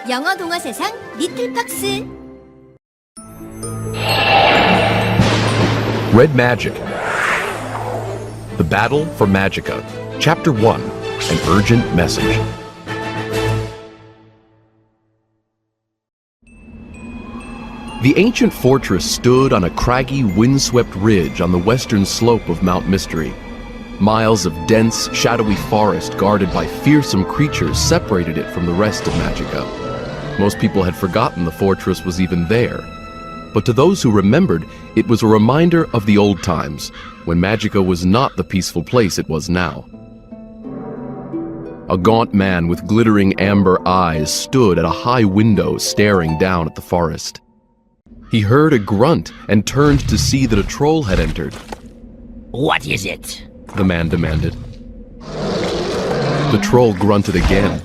영어 동화 세상 리틀팍스. Red Magic. The Battle for Magicka. Chapter 1. An Urgent Message. The ancient fortress stood on a craggy, windswept ridge on the western slope of Mount Mystery. Miles of dense, shadowy forest guarded by fearsome creatures separated it from the rest of Magicka. Most people had forgotten the fortress was even there. But to those who remembered, it was a reminder of the old times, when Magicka was not the peaceful place it was now. A gaunt man with glittering amber eyes stood at a high window staring down at the forest. He heard a grunt and turned to see that a troll had entered. What is it? The man demanded. The troll grunted again.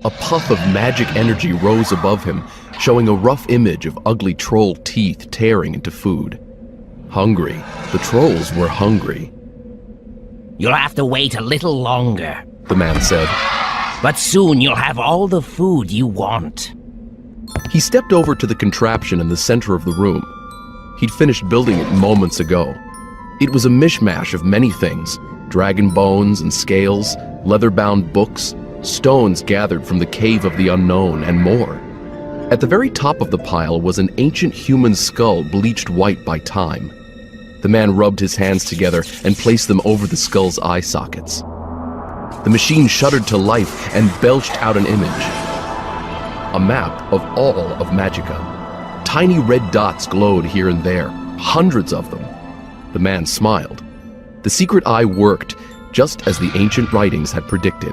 A puff of magic energy rose above him, showing a rough image of ugly troll teeth tearing into food. Hungry. The trolls were hungry. You'll have to wait a little longer, The man said. but soon you'll have all the food you want. He stepped over to the contraption in the center of the room. He'd finished building it moments ago. It was a mishmash of many things: dragon bones and scales, leather-bound books, stones gathered from the cave of the unknown, and more. At the very top of the pile was an ancient human skull bleached white by time. The man rubbed his hands together and placed them over the skull's eye sockets. The machine shuddered to life and belched out an image. A map of all of Magicka. Tiny red dots glowed here and there, hundreds of them. The man smiled. The secret eye worked, just as the ancient writings had predicted.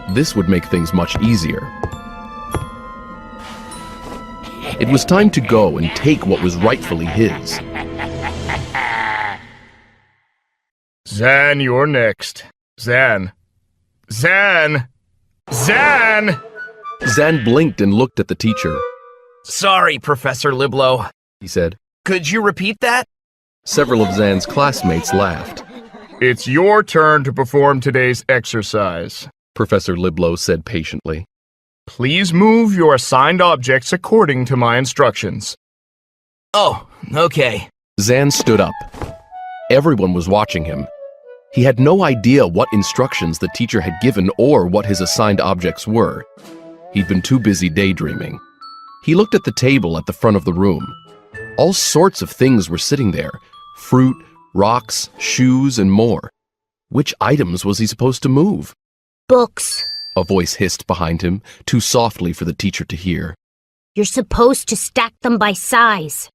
This would make things much easier. It was time to go and take what was rightfully his. Zan, you're next. Zan. Zan! Zan! Zan blinked and looked at the teacher. Sorry, Professor Liblo. He said. Could you repeat that? Several of Zan's classmates laughed. It's your turn to perform today's exercise. Professor Liblo said patiently. Please move your assigned objects according to my instructions. Oh, okay. Zan stood up. Everyone was watching him. He had no idea what instructions the teacher had given or what his assigned objects were. He'd been too busy daydreaming. He looked at the table at the front of the room. All sorts of things were sitting there: fruit, rocks, shoes, and more. Which items was he supposed to move? Books. A voice hissed behind him, too softly for the teacher to hear. You're supposed to stack them by size.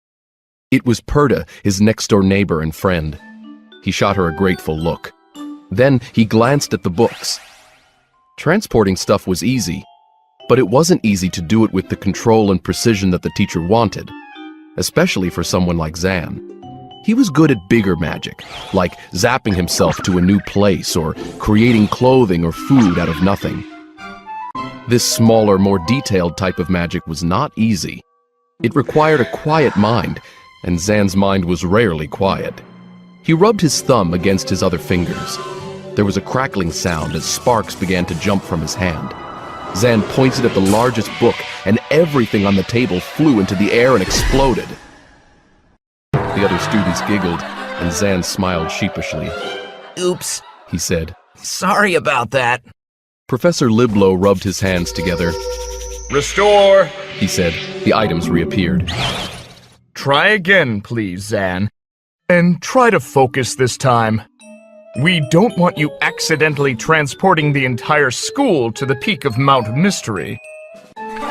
It was Perda, his next-door neighbor and friend. He shot her a grateful look. Then he glanced at the books. Transporting stuff was easy, but it wasn't easy to do it with the control and precision that the teacher wanted, especially for someone like Zan. He was good at bigger magic, like zapping himself to a new place or creating clothing or food out of nothing. This smaller, more detailed type of magic was not easy. It required a quiet mind, and Zan's mind was rarely quiet. He rubbed his thumb against his other fingers. There was a crackling sound as sparks began to jump from his hand. Zan pointed at the largest book, and everything on the table flew into the air and exploded. The other students giggled, and Zan smiled sheepishly. Oops. He said. Sorry about that. Professor Liblo rubbed his hands together. Restore! He said. The items reappeared. Try again, please, Zan. And try to focus this time. We don't want you accidentally transporting the entire school to the peak of Mount Mystery.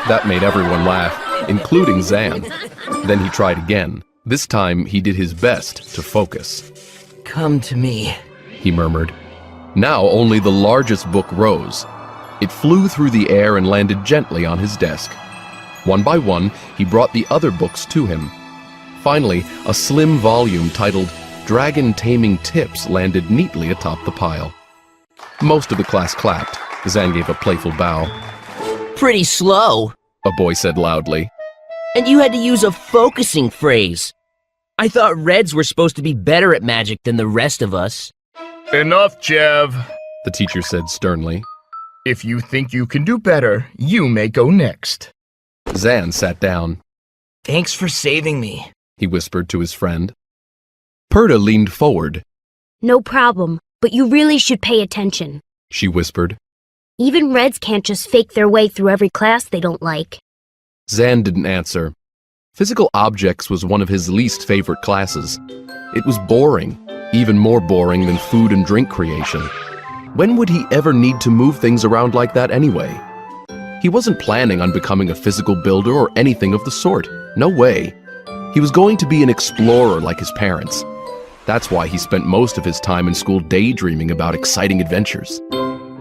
That made everyone laugh, including Zan. Then he tried again. This time, he did his best to focus. Come to me. He murmured. Now only the largest book rose. It flew through the air and landed gently on his desk. One by one, he brought the other books to him. Finally, a slim volume titled Dragon Taming Tips landed neatly atop the pile. Most of the class clapped. Zan gave a playful bow. Pretty slow. A boy said loudly. And you had to use a focusing phrase. I thought Reds were supposed to be better at magic than the rest of us. Enough, Jev. The teacher said sternly. If you think you can do better, you may go next. Zan sat down. Thanks for saving me. He whispered to his friend. Perda leaned forward. No problem, but you really should pay attention. She whispered. Even Reds can't just fake their way through every class they don't like. Zan didn't answer. Physical objects was one of his least favorite classes. It was boring, even more boring than food and drink creation. When would he ever need to move things around like that anyway? He wasn't planning on becoming a physical builder or anything of the sort. No way. He was going to be an explorer like his parents. That's why he spent most of his time in school daydreaming about exciting adventures.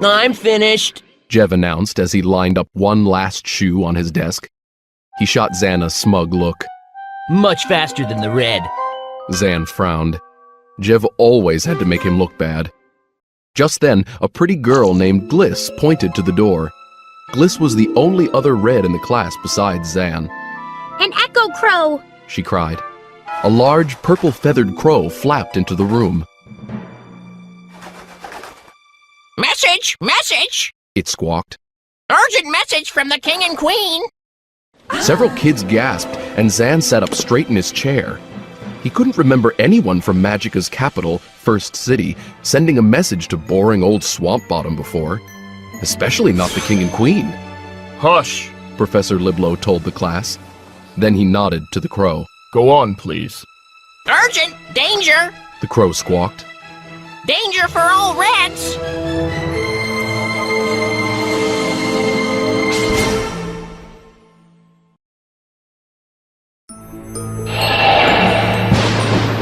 I'm finished. Jev announced as he lined up one last shoe on his desk. He shot Zan a smug look. Much faster than the red. Zan frowned. Jev always had to make him look bad. Just then, a pretty girl named Gliss pointed to the door. Gliss was the only other red in the class besides Zan. An echo crow! She cried. A large purple-feathered crow flapped into the room. Message! Message! It squawked. Urgent message from the king and queen! Several kids gasped, and Zan sat up straight in his chair. He couldn't remember anyone from Magicka's capital, First City, sending a message to boring old Swamp Bottom before. Especially not the king and queen. Hush! Professor Liblo told the class. Then he nodded to the crow. Go on, please. Urgent! Danger! The crow squawked. Danger for all Reds!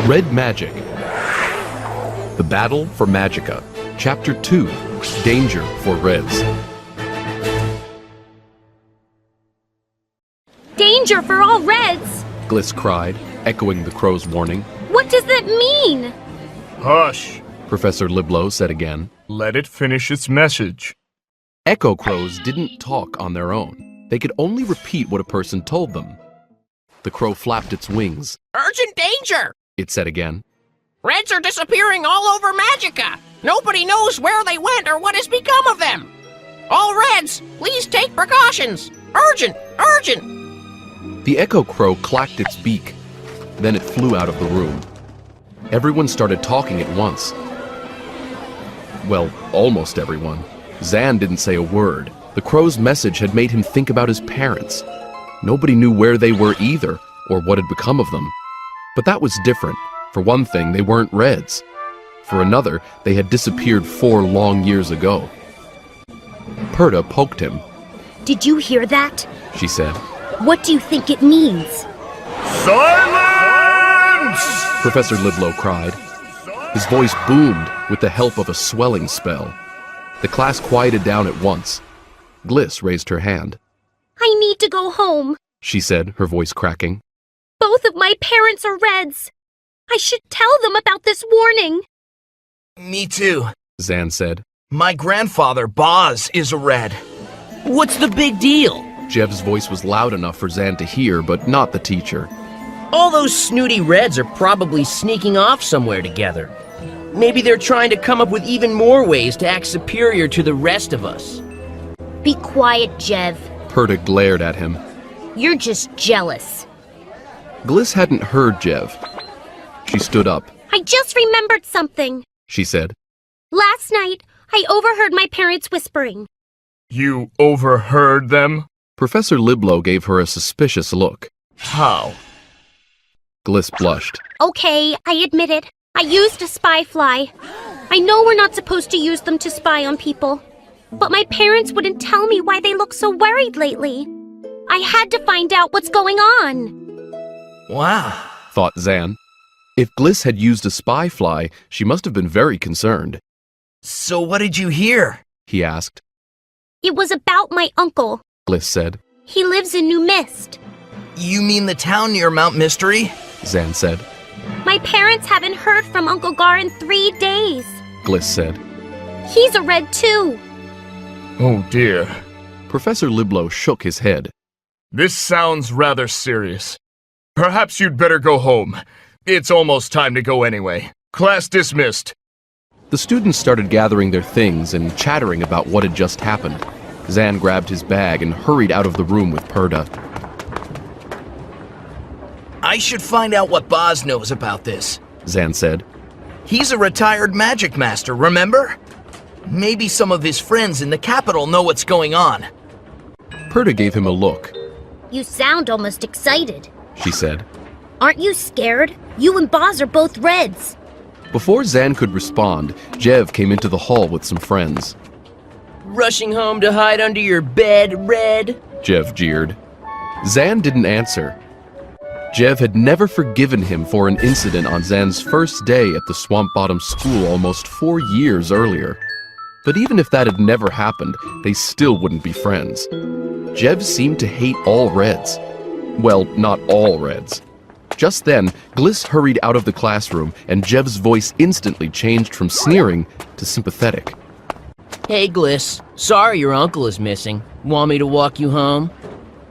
Red Magic. The Battle for Magicka. Chapter 2. Danger for Reds. Danger for all Reds! Gliss cried, echoing the crow's warning. What does that mean? Hush! Professor Liblo said again. Let it finish its message. Echo crows didn't talk on their own. They could only repeat what a person told them. The crow flapped its wings. Urgent danger! It said again. Reds are disappearing all over Magicka! Nobody knows where they went or what has become of them! All Reds, please take precautions! Urgent! Urgent! The echo crow clacked its beak. Then it flew out of the room. Everyone started talking at once. Well, almost everyone. Zan didn't say a word. The crow's message had made him think about his parents. Nobody knew where they were either, or what had become of them. But that was different. For one thing, they weren't Reds. For another, they had disappeared 4 long years ago. Perda poked him. Did you hear that? She said. What do you think it means? Silence! Professor Liblo cried. His voice boomed with the help of a swelling spell. The class quieted down at once. Gliss raised her hand. I need to go home. She said, her voice cracking. Both of my parents are Reds. I should tell them about this warning. Me too. Zan said. My grandfather, Boz, is a Red. What's the big deal? Jev's voice was loud enough for Zan to hear, but not the teacher. All those snooty Reds are probably sneaking off somewhere together. Maybe they're trying to come up with even more ways to act superior to the rest of us. Be quiet, Jev. Perda glared at him. You're just jealous. Gliss hadn't heard Jev. She stood up. I just remembered something. She said. Last night, I overheard my parents whispering. You overheard them? Professor Liblo gave her a suspicious look. How? Gliss blushed. Okay, I admit it. I used a spy fly. I know we're not supposed to use them to spy on people. But my parents wouldn't tell me why they look so worried lately. I had to find out what's going on. Wow. Thought Zan. If Gliss had used a spy fly, she must have been very concerned. So what did you hear? He asked. It was about my uncle. Gliss said. He lives in New Mist. You mean the town near Mount Mystery? Zan said. My parents haven't heard from Uncle Gar in 3 days. Gliss said. He's a Red too. Oh dear. Professor Liblo shook his head. This sounds rather serious. Perhaps you'd better go home. It's almost time to go anyway. Class dismissed. The students started gathering their things and chattering about what had just happened. Zan grabbed his bag and hurried out of the room with Perda. I should find out what Boz knows about this, Zan said. He's a retired magic master, remember? Maybe some of his friends in the capital know what's going on. Perta gave him a look. You sound almost excited. She said. Aren't you scared? You and Boz are both Reds. Before Zan could respond, Jev came into the hall with some friends. Rushing home to hide under your bed, Red? Jev jeered. Zan didn't answer. Jev had never forgiven him for an incident on Zan's first day at the Swamp Bottom school almost 4 years earlier. But even if that had never happened, they still wouldn't be friends. Jev seemed to hate all Reds. Well, not all Reds. Just then, Gliss hurried out of the classroom, and Jev's voice instantly changed from sneering to sympathetic. Hey, Gliss. Sorry your uncle is missing. Want me to walk you home?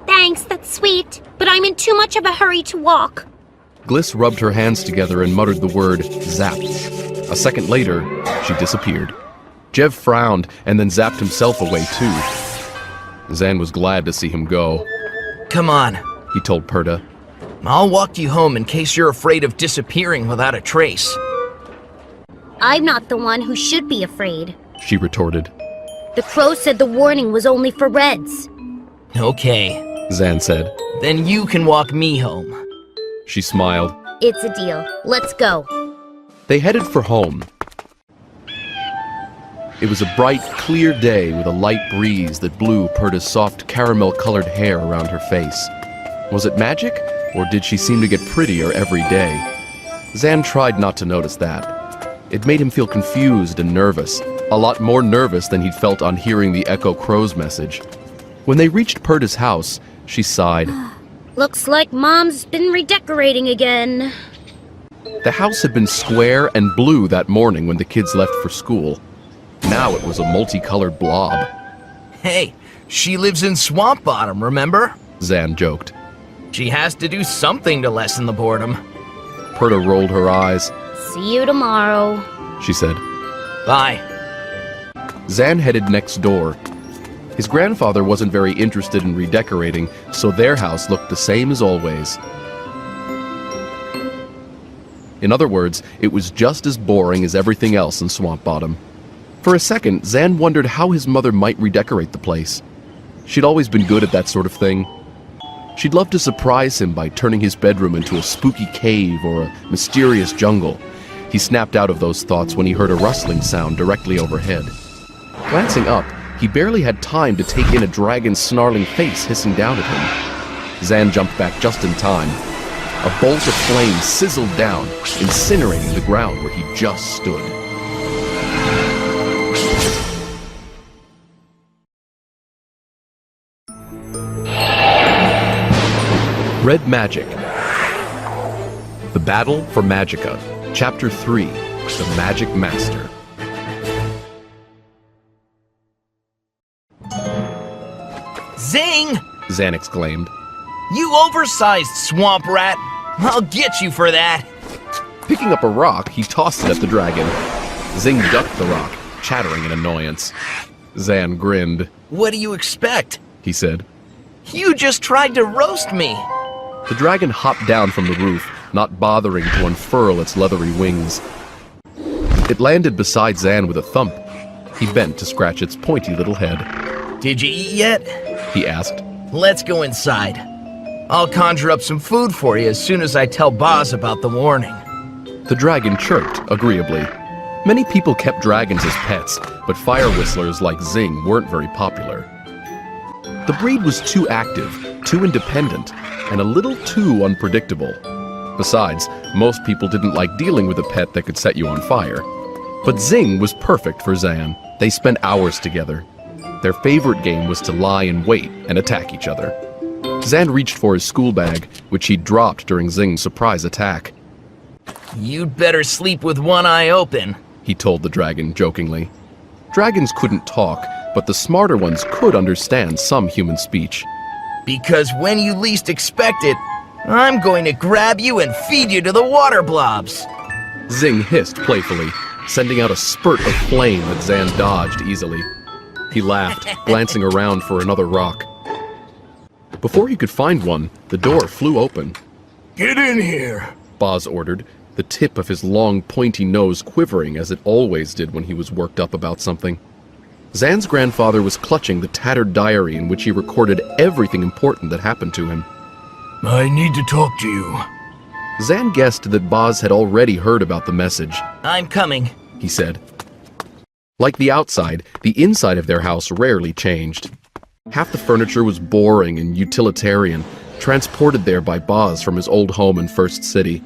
Thanks, that's sweet. But I'm in too much of a hurry to walk. Gliss rubbed her hands together and muttered the word zap. A second later, she disappeared. Jev frowned and then zapped himself away too. Zan was glad to see him go. Come on, He told Perta. I'll walk you home in case you're afraid of disappearing without a trace. I'm not the one who should be afraid. She retorted. The crow said the warning was only for Reds. Okay, Zan said. then you can walk me home. She smiled. It's a deal. Let's go. They headed for home. It was a bright, clear day with a light breeze that blew Perta's soft caramel-colored hair around her face. Was it magic, or did she seem to get prettier every day? Zan tried not to notice that. It made him feel confused and nervous, a lot more nervous than he'd felt on hearing the Echo Crow's message. When they reached Perta's house, she sighed. Looks like Mom's been redecorating again. The house had been square and blue that morning when the kids left for school. Now it was a multicolored blob. Hey, she lives in Swamp Bottom, remember? Zan joked. She has to do something to lessen the boredom. Perta rolled her eyes. See you tomorrow. She said. Bye. Zan headed next door. His grandfather wasn't very interested in redecorating, so their house looked the same as always. In other words, it was just as boring as everything else in Swamp Bottom. For a second, Zan wondered how his mother might redecorate the place. She'd always been good at that sort of thing. She'd love to surprise him by turning his bedroom into a spooky cave or a mysterious jungle. He snapped out of those thoughts when he heard a rustling sound directly overhead. Glancing up, he barely had time to take in a dragon's snarling face hissing down at him. Zan jumped back just in time. A bolt of flame sizzled down, incinerating the ground where he just stood. Red Magic. The Battle for Magicka. Chapter 3. The Magic Master. Zing! Zan exclaimed. You oversized swamp rat! I'll get you for that! Picking up a rock, he tossed it at the dragon. Zing ducked the rock, chattering in annoyance. Zan grinned. What do you expect? He said. You just tried to roast me! The dragon hopped down from the roof, not bothering to unfurl its leathery wings. It landed beside Zan with a thump. He bent to scratch its pointy little head. Did you eat yet? He asked. Let's go inside. I'll conjure up some food for you as soon as I tell Boz about the warning. The dragon chirped agreeably. Many people kept dragons as pets, but fire whistlers like Zing weren't very popular. The breed was too active, too independent, and a little too unpredictable. Besides, most people didn't like dealing with a pet that could set you on fire. But Zing was perfect for Zan. They spent hours together. Their favorite game was to lie in wait and attack each other. Zan reached for his school bag, which he'd dropped during Zing's surprise attack. You'd better sleep with one eye open, he told the dragon jokingly. Dragons couldn't talk, but the smarter ones could understand some human speech. because when you least expect it, I'm going to grab you and feed you to the water blobs. Zing hissed playfully, sending out a spurt of flame that Zan dodged easily. He laughed, glancing around for another rock. Before he could find one, the door flew open. Get in here. Boz ordered, the tip of his long, pointy nose quivering as it always did when he was worked up about something. Zan's grandfather was clutching the tattered diary in which he recorded everything important that happened to him. I need to talk to you. Zan guessed that Boz had already heard about the message. I'm coming. He said. Like the outside, the inside of their house rarely changed. Half the furniture was boring and utilitarian, transported there by Boz from his old home in First City.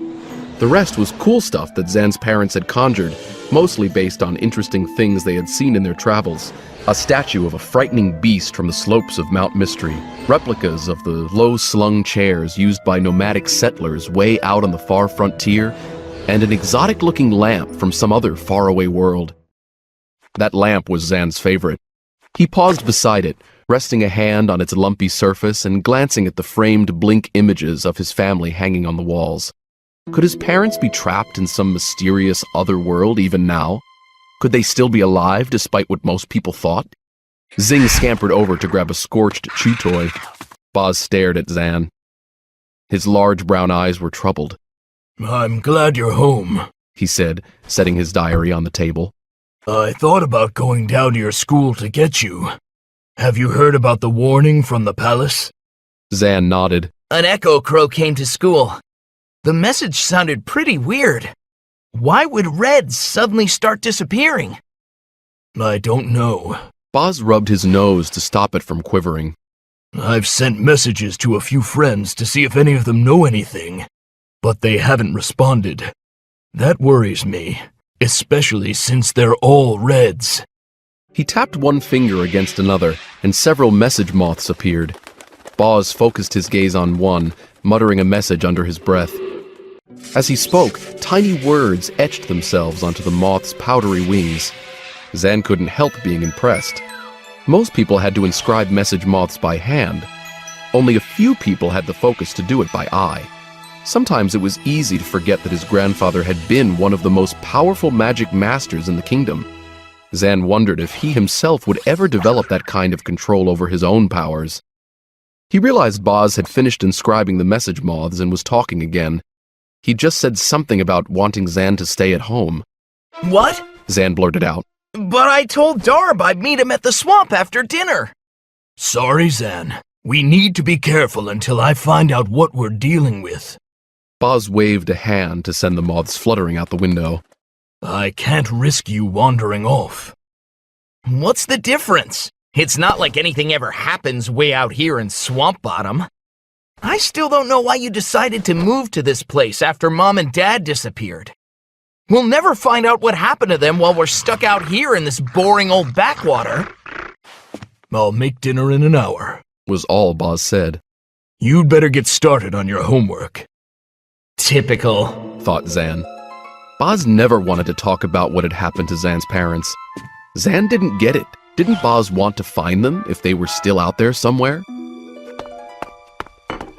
The rest was cool stuff that Zan's parents had conjured, mostly based on interesting things they had seen in their travels. A statue of a frightening beast from the slopes of Mount Mystery, replicas of the low-slung chairs used by nomadic settlers way out on the far frontier, and an exotic-looking lamp from some other faraway world. That lamp was Zan's favorite. He paused beside it, resting a hand on its lumpy surface and glancing at the framed blink images of his family hanging on the walls. Could his parents be trapped in some mysterious other world even now? Could they still be alive despite what most people thought? Zing scampered over to grab a scorched chew toy. Boz stared at Zan. His large brown eyes were troubled. I'm glad you're home, he said, setting his diary on the table. I thought about going down to your school to get you. Have you heard about the warning from the palace? Zan nodded. An echo crow came to school. The message sounded pretty weird. Why would Reds suddenly start disappearing? I don't know. Boz rubbed his nose to stop it from quivering. I've sent messages to a few friends to see if any of them know anything, but they haven't responded. That worries me, especially since they're all Reds. He tapped one finger against another, and several message moths appeared. Boz focused his gaze on one, muttering a message under his breath. As he spoke, tiny words etched themselves onto the moth's powdery wings. Zan couldn't help being impressed. Most people had to inscribe message moths by hand. Only a few people had the focus to do it by eye. Sometimes it was easy to forget that his grandfather had been one of the most powerful magic masters in the kingdom. Zan wondered if he himself would ever develop that kind of control over his own powers. He realized Boz had finished inscribing the message moths and was talking again. He just said something about wanting Zan to stay at home. What? Zan blurted out. But I told Darb I'd meet him at the swamp after dinner. Sorry, Zan. We need to be careful until I find out what we're dealing with. Boz waved a hand to send the moths fluttering out the window. I can't risk you wandering off. What's the difference? It's not like anything ever happens way out here in Swamp Bottom. I still don't know why you decided to move to this place after Mom and Dad disappeared. We'll never find out what happened to them while we're stuck out here in this boring old backwater. I'll make dinner in an hour, was all Boz said. You'd better get started on your homework. Typical, thought Zan. Boz never wanted to talk about what had happened to Zan's parents. Zan didn't get it. Didn't Boz want to find them if they were still out there somewhere?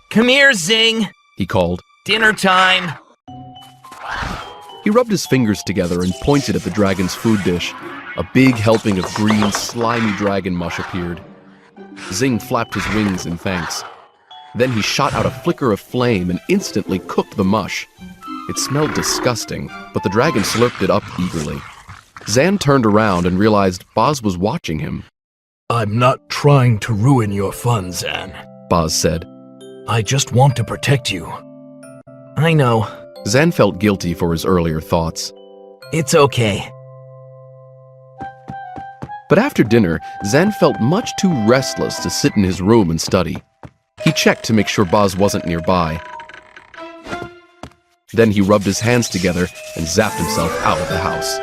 Come here, Zing, he called. Dinner time. He rubbed his fingers together and pointed at the dragon's food dish. A big helping of green, slimy dragon mush appeared. Zing flapped his wings in thanks. Then he shot out a flicker of flame and instantly cooked the mush. It smelled disgusting, but the dragon slurped it up eagerly. Zan turned around and realized Boz was watching him. I'm not trying to ruin your fun, Zan, Boz said. I just want to protect you. I know. Zan felt guilty for his earlier thoughts. It's okay. But after dinner, Zan felt much too restless to sit in his room and study. He checked to make sure Boz wasn't nearby. Then he rubbed his hands together and zapped himself out of the house.